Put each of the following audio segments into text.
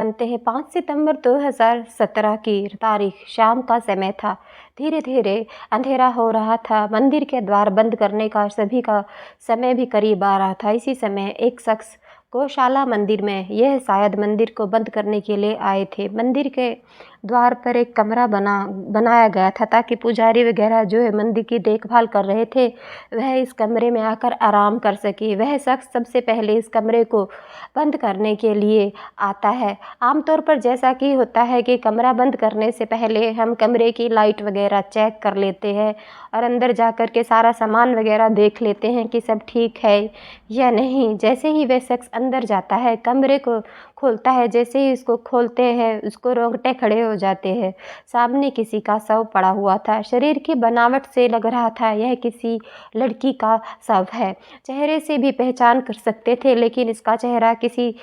जानते हैं 5 सितंबर 2017 की तारीख शाम का समय था। धीरे धीरे अंधेरा हो रहा था। मंदिर के द्वार बंद करने का सभी का समय भी करीब आ रहा था। इसी समय एक शख्स गौशाला मंदिर में, यह शायद मंदिर को बंद करने के लिए आए थे। मंदिर के द्वार पर एक कमरा बनाया गया था ताकि पुजारी वगैरह जो है मंदिर की देखभाल कर रहे थे वह इस कमरे में आकर आराम कर सके। वह शख्स सबसे पहले इस कमरे को बंद करने के लिए आता है। आमतौर पर जैसा कि होता है कि कमरा बंद करने से पहले हम कमरे की लाइट वगैरह चेक कर लेते हैं और अंदर जाकर के सारा सामान वगैरह देख लेते हैं कि सब ठीक है या नहीं। जैसे ही वह शख्स अंदर जाता है, कमरे को खोलता है, जैसे ही इसको खोलते हैं उसको रोंगटे खड़े हो जाते हैं। सामने किसी का शव पड़ा हुआ था। शरीर की बनावट से लग रहा था यह किसी लड़की का शव है। चेहरे से भी पहचान कर सकते थे, लेकिन इसका चेहरा किसी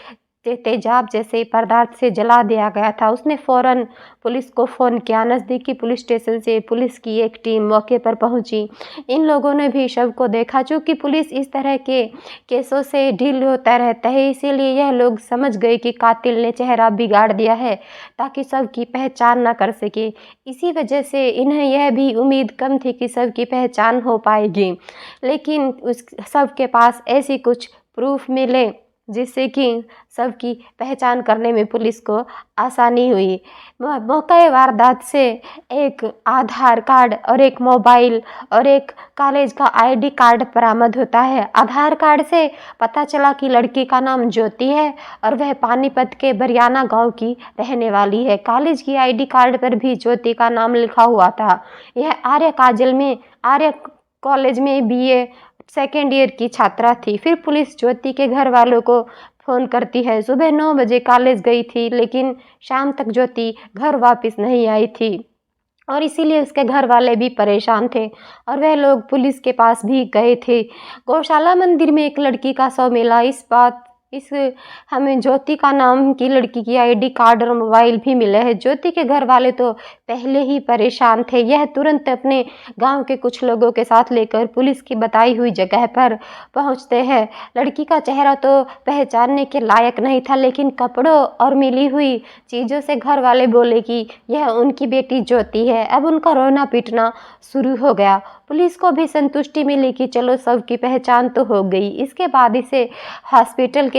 तेजाब जैसे पदार्थ से जला दिया गया था। उसने फौरन पुलिस को फ़ोन किया। नज़दीकी पुलिस स्टेशन से पुलिस की एक टीम मौके पर पहुंची। इन लोगों ने भी शव को देखा। चूँकि पुलिस इस तरह के केसों से डील होता रहता है, इसीलिए यह लोग समझ गए कि कातिल ने चेहरा बिगाड़ दिया है ताकि शव की पहचान न कर सके। इसी वजह से इन्हें यह भी उम्मीद कम थी कि शव की पहचान हो पाएगी, लेकिन उस शव के पास ऐसी कुछ प्रूफ मिले जिससे कि शव की पहचान करने में पुलिस को आसानी हुई। मौके वारदात से एक आधार कार्ड और एक मोबाइल और एक कॉलेज का आईडी कार्ड बरामद होता है। आधार कार्ड से पता चला कि लड़की का नाम ज्योति है और वह पानीपत के बरियाना गांव की रहने वाली है। कॉलेज की आईडी कार्ड पर भी ज्योति का नाम लिखा हुआ था। यह आर्य कॉलेज में बीए सेकेंड ईयर की छात्रा थी। फिर पुलिस ज्योति के घर वालों को फ़ोन करती है। सुबह 9 बजे कॉलेज गई थी, लेकिन शाम तक ज्योति घर वापस नहीं आई थी और इसीलिए उसके घर वाले भी परेशान थे और वह लोग पुलिस के पास भी गए थे। गौशाला मंदिर में एक लड़की का शव मिला। हमें ज्योति का नाम की लड़की की आईडी कार्ड और मोबाइल भी मिले हैं। ज्योति के घर वाले तो पहले ही परेशान थे। यह तुरंत अपने गांव के कुछ लोगों के साथ लेकर पुलिस की बताई हुई जगह पर पहुंचते हैं। लड़की का चेहरा तो पहचानने के लायक नहीं था, लेकिन कपड़ों और मिली हुई चीज़ों से घर वाले बोले कि यह उनकी बेटी ज्योति है। अब उनका रोना पीटना शुरू हो गया। पुलिस को भी संतुष्टि मिली कि चलो शव की पहचान तो हो गई। इसके बाद इसे हॉस्पिटल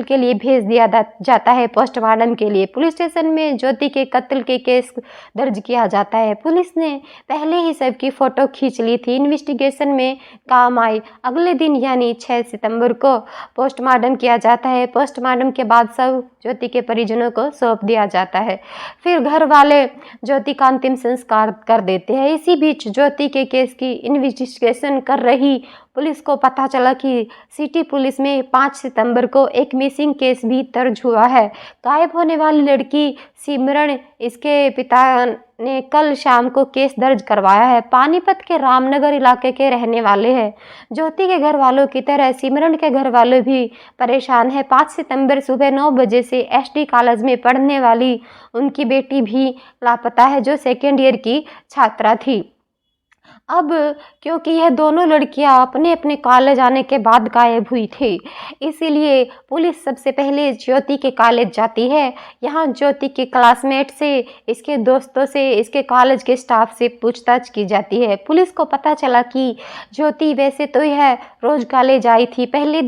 के लिए भेज दिया जाता है पोस्टमार्टम के लिए। पुलिस स्टेशन में ज्योति के कत्ल के केस दर्ज किया जाता है। पुलिस ने पहले ही शव की फ़ोटो खींच ली थी, इन्वेस्टिगेशन में काम आई। अगले दिन यानी 6 सितंबर को पोस्टमार्टम किया जाता है। पोस्टमार्टम के बाद शव ज्योति के परिजनों को सौंप दिया जाता है। फिर घर वाले ज्योति का अंतिम संस्कार कर देते हैं। इसी बीच ज्योति के केस की इन्वेस्टिगेशन कर रही पुलिस को पता चला कि सिटी पुलिस में 5 सितंबर को एक मिसिंग केस भी दर्ज हुआ है। गायब होने वाली लड़की सिमरन, इसके पिता ने कल शाम को केस दर्ज करवाया है। पानीपत के रामनगर इलाके के रहने वाले हैं। ज्योति के घर वालों की तरह सिमरन के घर वाले भी परेशान है। 5 सितंबर सुबह 9 बजे से एसडी कॉलेज में पढ़ने वाली उनकी बेटी भी लापता है, जो सेकेंड ईयर की छात्रा थी। अब क्योंकि यह दोनों लड़कियां अपने अपने कॉलेज आने के बाद गायब हुई थी, इसीलिए पुलिस सबसे पहले ज्योति के कॉलेज जाती है। यहाँ ज्योति के क्लासमेट से, इसके दोस्तों से, इसके कॉलेज के स्टाफ से पूछताछ की जाती है। पुलिस को पता चला कि ज्योति वैसे तो यह रोज़ कॉलेज आई थी, पहले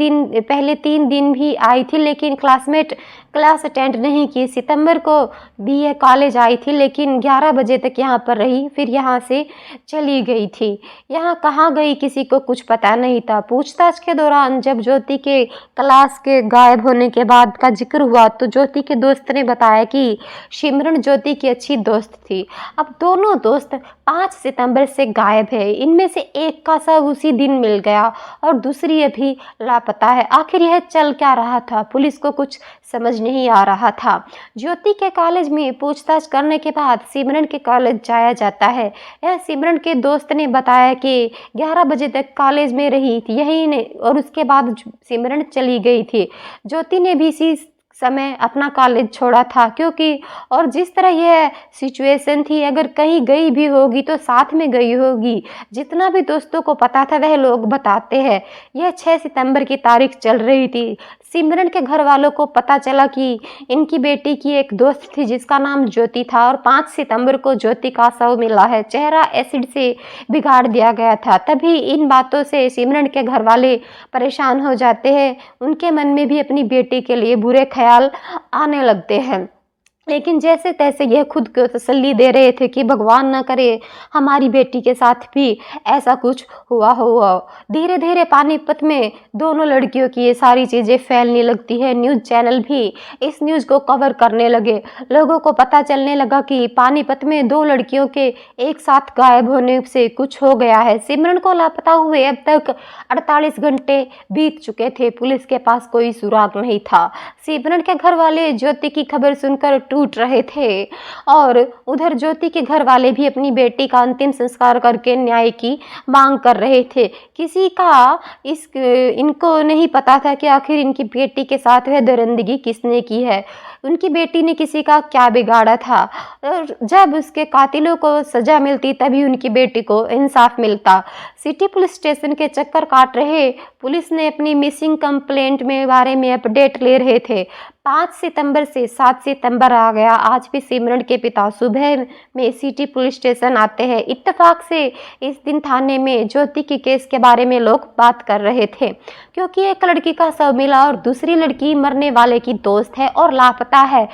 3 दिन भी आई थी, लेकिन क्लास अटेंड नहीं की। सितंबर को भी यह कॉलेज आई थी, लेकिन 11 बजे तक यहाँ पर रही, फिर यहाँ से चली गई थी। यहाँ कहाँ गई किसी को कुछ पता नहीं था। पूछताछ के दौरान जब ज्योति के क्लास के गायब होने के बाद का जिक्र हुआ तो ज्योति के दोस्त ने बताया कि सिमरन ज्योति की अच्छी दोस्त थी। अब दोनों दोस्त 5 सितंबर से गायब है। इनमें से एक का शव उसी दिन मिल गया और दूसरी अभी लापता है। आखिर यह चल क्या रहा था? पुलिस को कुछ समझ नहीं आ रहा था। ज्योति के कॉलेज में पूछताछ करने के बाद सिमरन के कॉलेज जाया जाता है। यह सिमरन के दोस्त ने बताया कि 11 बजे तक कॉलेज में रही थी यही ने, और उसके बाद सिमरन चली गई थी। ज्योति ने भी इसी समय अपना कॉलेज छोड़ा था, क्योंकि और जिस तरह यह सिचुएशन थी, अगर कहीं गई भी होगी तो साथ में गई होगी। जितना भी दोस्तों को पता था वह लोग बताते हैं। यह 6 सितंबर की तारीख चल रही थी। सिमरन के घर वालों को पता चला कि इनकी बेटी की एक दोस्त थी जिसका नाम ज्योति था और 5 सितंबर को ज्योति का शव मिला है। चेहरा एसिड से बिगाड़ दिया गया था। तभी इन बातों से सिमरन के घर वाले परेशान हो जाते हैं। उनके मन में भी अपनी बेटी के लिए बुरे ख्याल आने लगते हैं। लेकिन जैसे तैसे यह खुद को तसल्ली दे रहे थे कि भगवान न करे हमारी बेटी के साथ भी ऐसा कुछ हुआ हो। धीरे धीरे पानीपत में दोनों लड़कियों की ये सारी चीज़ें फैलने लगती है। न्यूज़ चैनल भी इस न्यूज़ को कवर करने लगे। लोगों को पता चलने लगा कि पानीपत में 2 लड़कियों के एक साथ गायब होने से कुछ हो गया है। सिमरन को लापता हुए अब तक 48 घंटे बीत चुके थे। पुलिस के पास कोई सुराग नहीं था। सिमरन के घर वाले ज्योति की खबर सुनकर टूट रहे थे और उधर ज्योति के घर वाले भी अपनी बेटी का अंतिम संस्कार करके न्याय की मांग कर रहे थे। किसी का इनको नहीं पता था कि आखिर इनकी बेटी के साथ वह दरिंदगी किसने की है। उनकी बेटी ने किसी का क्या बिगाड़ा था। और जब उसके कातिलों को सजा मिलती तभी उनकी बेटी को इंसाफ मिलता। सिटी पुलिस स्टेशन के चक्कर काट रहे पुलिस ने अपनी मिसिंग कंप्लेंट में बारे में अपडेट ले रहे थे। 5 सितंबर से 7 सितंबर आ गया। आज भी सिमरन के पिता सुबह में सिटी पुलिस स्टेशन आते हैं। इत्तेफाक से इस दिन थाने में ज्योति के केस के बारे में लोग बात कर रहे थे, क्योंकि एक लड़की का शव मिला और दूसरी लड़की मरने वाले की दोस्त है और लापता है।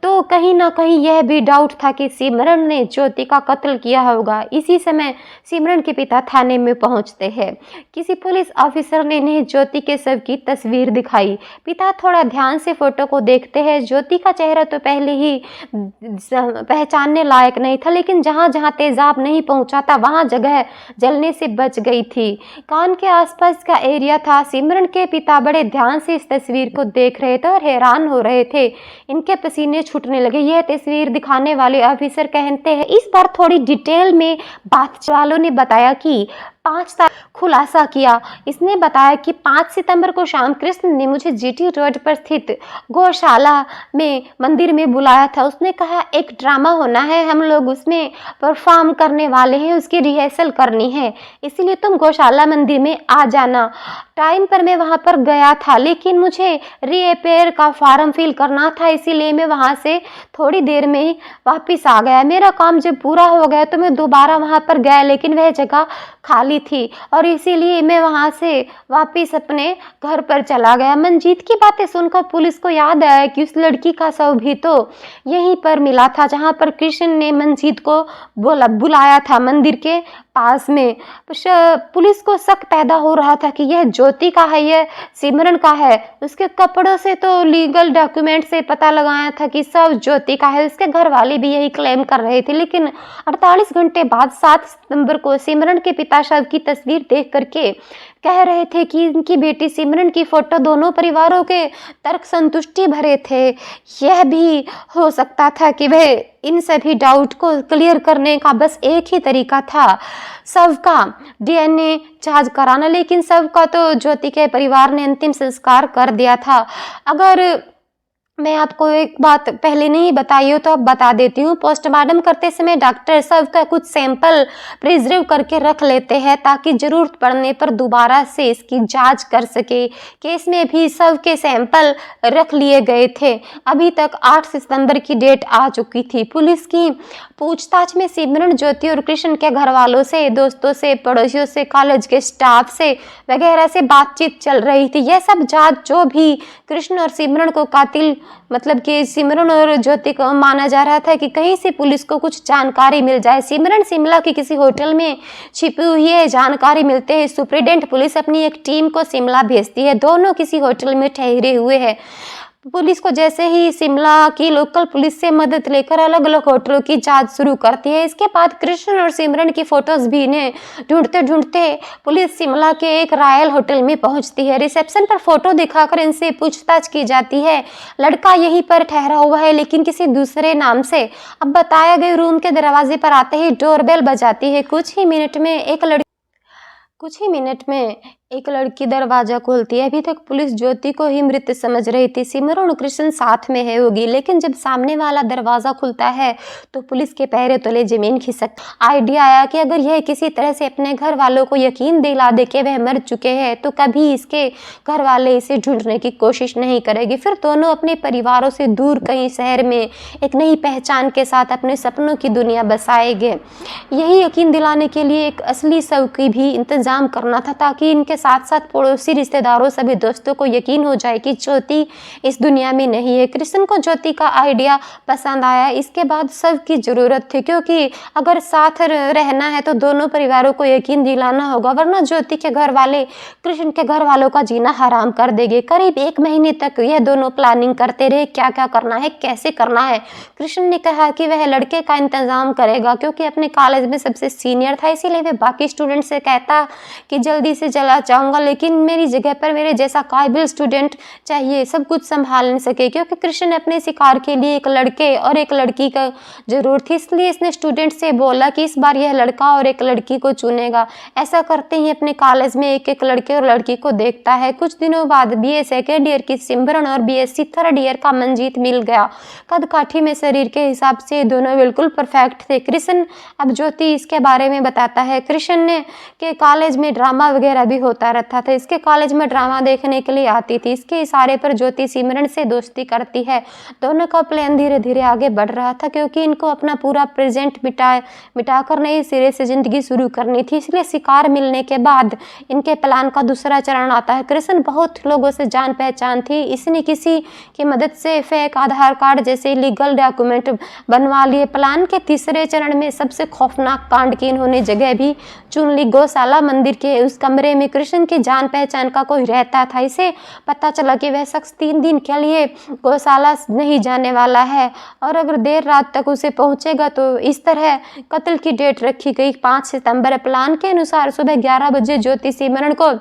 तो कहीं ना कहीं यह भी डाउट था कि सिमरन ने ज्योति का कत्ल किया होगा। इसी समय सिमरन के पिता थाने में पहुंचते हैं। किसी पुलिस ऑफिसर ने इन्हें ज्योति के शव की तस्वीर दिखाई। पिता थोड़ा ध्यान से फोटो को देखते हैं। ज्योति का चेहरा तो पहले ही पहचानने लायक नहीं था, लेकिन जहां जहां तेजाब नहीं पहुंचा था वहां जगह जलने से बच गई थी। कान के आसपास का एरिया था। सिमरन के पिता बड़े ध्यान से इस तस्वीर को देख रहे थे और हैरान हो रहे थे। इनके पसीने छूटने लगे। यह तस्वीर दिखाने वाले ऑफिसर कहते हैं, इस बार थोड़ी डिटेल में बात वालों ने बताया कि 5 तारीख खुलासा किया। इसने बताया कि 5 सितंबर को शाम कृष्ण ने मुझे जीटी रोड पर स्थित गौशाला में मंदिर में बुलाया था। उसने कहा एक ड्रामा होना है, हम लोग उसमें परफॉर्म करने वाले हैं, उसकी रिहर्सल करनी है, इसीलिए तुम गौशाला मंदिर में आ जाना। टाइम पर मैं वहां पर गया था, लेकिन मुझे रीअपेयर का फॉर्म फिल करना था, इसीलिए मैं वहां से थोड़ी देर में ही वापस आ गया। मेरा काम जब पूरा हो गया तो मैं दोबारा वहां पर गया, लेकिन वह जगह खाली थी और इसीलिए मैं वहां से वापस अपने घर पर चला गया। मंजीत की बातें सुनकर पुलिस को याद आया कि उस लड़की का शव भी तो यहीं पर मिला था जहां पर कृष्ण ने मंजीत को बुलाया था मंदिर के पास में। पुलिस को शक पैदा हो रहा था कि यह ज्योति का है, यह सिमरन का है। उसके कपड़ों से तो लीगल डॉक्यूमेंट से पता लगाया था कि सब ज्योति का है। उसके घर वाले भी यही क्लेम कर रहे थे, लेकिन 48 घंटे बाद 7 सितंबर को सिमरन के पिता शव की तस्वीर देख करके कह रहे थे कि इनकी बेटी सिमरन की फोटो। दोनों परिवारों के तर्क संतुष्टि भरे थे। यह भी हो सकता था कि वह इन सभी डाउट को क्लियर करने का बस एक ही तरीका था, शव का डीएनए जांच कराना। लेकिन शव का तो ज्योति के परिवार ने अंतिम संस्कार कर दिया था। अगर मैं आपको एक बात पहले नहीं बताई हो तो अब बता देती हूँ। पोस्टमार्टम करते समय डॉक्टर शव का कुछ सैंपल प्रिजर्व करके रख लेते हैं ताकि जरूरत पड़ने पर दोबारा से इसकी जांच कर सके। केस में भी शव के सैंपल रख लिए गए थे। अभी तक 8 सितंबर की डेट आ चुकी थी। पुलिस की पूछताछ में सिमरन, ज्योति और कृष्ण के घर वालों से, दोस्तों से, पड़ोसियों से, कॉलेज के स्टाफ से वगैरह से बातचीत चल रही थी। यह सब जांच जो भी कृष्ण और सिमरन को कातिल मतलब कि सिमरन और ज्योति को माना जा रहा था कि कहीं से पुलिस को कुछ जानकारी मिल जाए। सिमरन शिमला के किसी होटल में छिपी हुई है, जानकारी मिलते हैं सुप्रिटेंडेंट पुलिस अपनी एक टीम को शिमला भेजती है। दोनों किसी होटल में ठहरे हुए हैं। पुलिस को जैसे ही शिमला की लोकल पुलिस से मदद लेकर अलग अलग होटलों की जांच शुरू करती है। इसके बाद कृष्ण और सिमरन की फोटोज भी इन्हें ढूंढते ढूंढते पुलिस शिमला के एक रॉयल होटल में पहुंचती है। रिसेप्शन पर फोटो दिखाकर इनसे पूछताछ की जाती है। लड़का यहीं पर ठहरा हुआ है, लेकिन किसी दूसरे नाम से। अब बताया गए रूम के दरवाजे पर आते ही डोरबेल बजाती है। कुछ ही मिनट में एक लड़की दरवाजा खोलती है। अभी तक पुलिस ज्योति को ही मृत समझ रही थी। सिमरन और कृष्ण साथ में है होगी, लेकिन जब सामने वाला दरवाजा खुलता है तो पुलिस के पैरों तले जमीन खिसक। आइडिया आया कि अगर यह किसी तरह से अपने घर वालों को यकीन दिला दे कि वह मर चुके हैं तो कभी इसके घर वाले इसे ढूंढने की कोशिश नहीं करेंगे। फिर दोनों अपने परिवारों से दूर कहीं शहर में एक नई पहचान के साथ अपने सपनों की दुनिया बसाएंगे। यही यकीन दिलाने के लिए एक असली शव की भी इंतजाम करना था, ताकि इनके साथ साथ पड़ोसी, रिश्तेदारों, सभी दोस्तों को यकीन हो जाए कि ज्योति इस दुनिया में नहीं है। कृष्ण को ज्योति का आइडिया पसंद आया। इसके बाद शव की जरूरत थी, क्योंकि अगर साथ रहना है तो दोनों परिवारों को यकीन दिलाना होगा, वरना ज्योति के घर वाले कृष्ण के घर वालों का जीना हराम कर देंगे। करीब 1 महीने तक यह दोनों प्लानिंग करते रहे, क्या क्या करना है, कैसे करना है। कृष्ण ने कहा कि वह लड़के का इंतजाम करेगा, क्योंकि अपने कॉलेज में सबसे सीनियर था, इसीलिए वह बाकी स्टूडेंट से कहता कि जल्दी से चला जाऊंगा, लेकिन मेरी जगह पर मेरे जैसा काबिल स्टूडेंट चाहिए, सब कुछ संभाल नहीं सके। क्योंकि कृष्ण ने अपने शिकार के लिए एक लड़के और एक लड़की का जरूरत थी, इसलिए इसने स्टूडेंट से बोला कि इस बार यह लड़का और एक लड़की को चुनेगा। ऐसा करते ही अपने कॉलेज में एक एक लड़के और लड़की को देखता है। कुछ दिनों बाद BA सेकेंड ईयर की सिमरन और BSc थर्ड ईयर का मंजीत मिल गया। कद काठी में शरीर के हिसाब से दोनों बिल्कुल परफेक्ट थे। कृष्ण अब ज्योति इसके बारे में बताता है। कृष्ण ने के कॉलेज में ड्रामा वगैरह भी होता रहता था। इसके कॉलेज में ड्रामा देखने के लिए आती थी। इसके इशारे पर ज्योति सिमरन से दोस्ती करती है। दोनों का प्लान धीरे धीरे आगे बढ़ रहा था, क्योंकि इनको अपना पूरा प्रेजेंट मिटाकर नए सिरे से जिंदगी शुरू करनी थी। इसलिए शिकार मिलने के बाद इनके प्लान का दूसरा चरण आता है। कृष्ण बहुत लोगों से जान पहचान थी, इसने किसी की मदद से फेक आधार कार्ड जैसे लीगल डॉक्यूमेंट बनवा लिए। प्लान के तीसरे चरण में सबसे खौफनाक कांड की इन्होंने जगह भी चुन ली। गौशाला मंदिर के उस कमरे में कृष्ण की जान पहचान का कोई रहता था। इसे पता चला कि वह शख्स 3 दिन के लिए गौशाला नहीं जाने वाला है, और अगर देर रात तक उसे पहुंचेगा तो इस तरह कत्ल की डेट रखी गई 5 सितंबर। प्लान के अनुसार सुबह 11 बजे ज्योति सिमरन को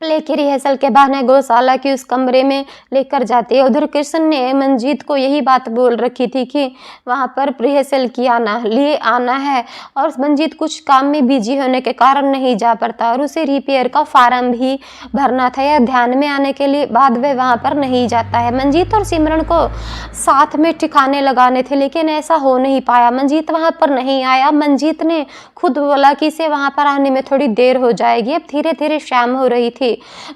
प्ले की रिहर्सल के बहाने गौशाला की उस कमरे में लेकर जाती है। उधर कृष्ण ने मंजीत को यही बात बोल रखी थी कि वहां पर रिहर्सल लिए आना है, और मंजीत कुछ काम में बिजी होने के कारण नहीं जा पाता, और उसे रिपेयर का फार्म भी भरना था। यह ध्यान में आने के लिए बाद वह वहां पर नहीं जाता है। मंजीत और सिमरन को साथ में ठिकाने लगाने थे, लेकिन ऐसा हो नहीं पाया। मंजीत वहां पर नहीं आया। मंजीत ने खुद बोला कि इसे वहां पर आने में थोड़ी देर हो जाएगी। अब धीरे धीरे शाम हो रही थी।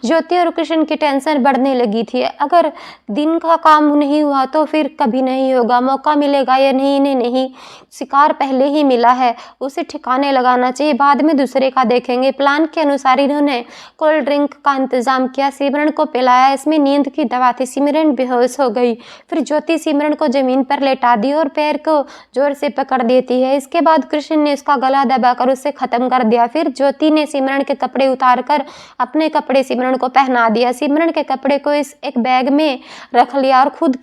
ज्योति और कृष्ण की टेंशन बढ़ने लगी थी। अगर दिन का काम नहीं हुआ तो फिर कभी नहीं होगा, मौका मिलेगा या नहीं, इन्हें नहीं। शिकार पहले ही मिला है, उसे ठिकाने लगाना चाहिए, बाद में दूसरे का देखेंगे। प्लान के अनुसार इन्होंने कोल्ड ड्रिंक का इंतजाम किया, सिमरन को पिलाया। इसमें नींद की दवा थी। सिमरन बेहोश हो गई। फिर ज्योति सिमरन को जमीन पर लेटा दी और पैर को जोर से पकड़ देती है। इसके बाद कृष्ण ने उसका गला दबाकर उसे खत्म कर दिया। फिर ज्योति ने सिमरन के कपड़े उतारकर अपने कपड़े सिमरन को पहना दिया। सिमरन के कपड़े को इस एक बैग में रख लिया और खुद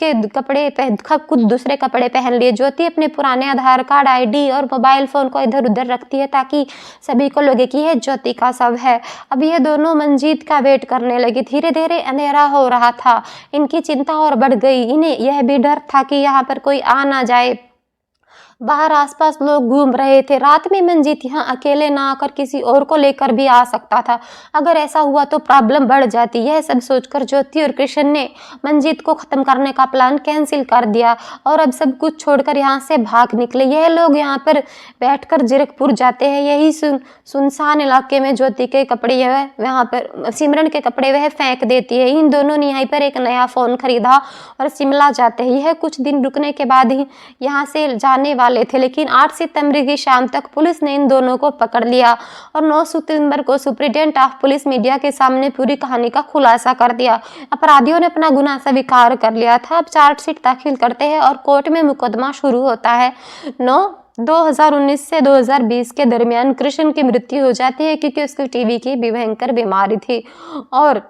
दूसरे कपड़े पहन लिए। ज्योति अपने पुराने आधार कार्ड, ID और मोबाइल फोन को इधर उधर रखती है, ताकि सभी को लगे कि यह ज्योति का शव है। अब ये दोनों मंजीत का वेट करने लगे। धीरे धीरे अंधेरा हो रहा था। इनकी चिंता और बढ़ गई। इन्हें यह भी डर था कि यहाँ पर कोई आ ना जाए। बाहर आसपास लोग घूम रहे थे। रात में मंजीत यहाँ अकेले ना आकर किसी और को लेकर भी आ सकता था। अगर ऐसा हुआ तो प्रॉब्लम बढ़ जाती। यह सब सोचकर ज्योति और कृष्ण ने मंजीत को खत्म करने का प्लान कैंसिल कर दिया और अब सब कुछ छोड़कर यहाँ से भाग निकले। यह लोग यहाँ पर बैठकर जीरकपुर जाते हैं। यही सुनसान इलाके में ज्योति के कपड़े यहाँ पर सिमरन के कपड़े वह फेंक देती है। इन दोनों ने यहाँ पर एक नया फ़ोन खरीदा और शिमला जाते हैं। यह कुछ दिन रुकने के बाद ही यहाँ से जाने वाले थे, लेकिन 8 सितंबर की शाम तक पुलिस ने इन दोनों को पकड़ लिया और 9 सितंबर को सुप्रिटेंडेंट ऑफ पुलिस मीडिया के सामने पूरी कहानी का खुलासा कर दिया। अपराधियों ने अपना गुनाह स्वीकार कर लिया था। अब चार्जशीट दाखिल करते हैं और कोर्ट में मुकदमा शुरू होता है। 2019 से 2020 के दरमियान कृष्ण की मृत्यु हो जाती है, क्योंकि उसको टीबी की भयंकर बीमारी थी। और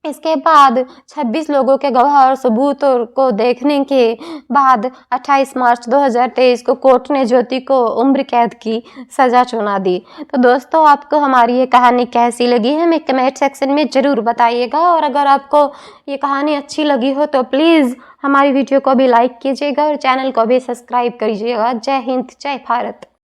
इसके बाद 26 लोगों के गवाह और सबूतों को देखने के बाद 28 मार्च 2023 को कोर्ट ने ज्योति को उम्र कैद की सज़ा सुना दी। तो दोस्तों, आपको हमारी ये कहानी कैसी लगी हमें कमेंट सेक्शन में ज़रूर बताइएगा, और अगर आपको ये कहानी अच्छी लगी हो तो प्लीज़ हमारी वीडियो को भी लाइक कीजिएगा और चैनल को भी सब्सक्राइब कीजिएगा। जय हिंद, जय भारत।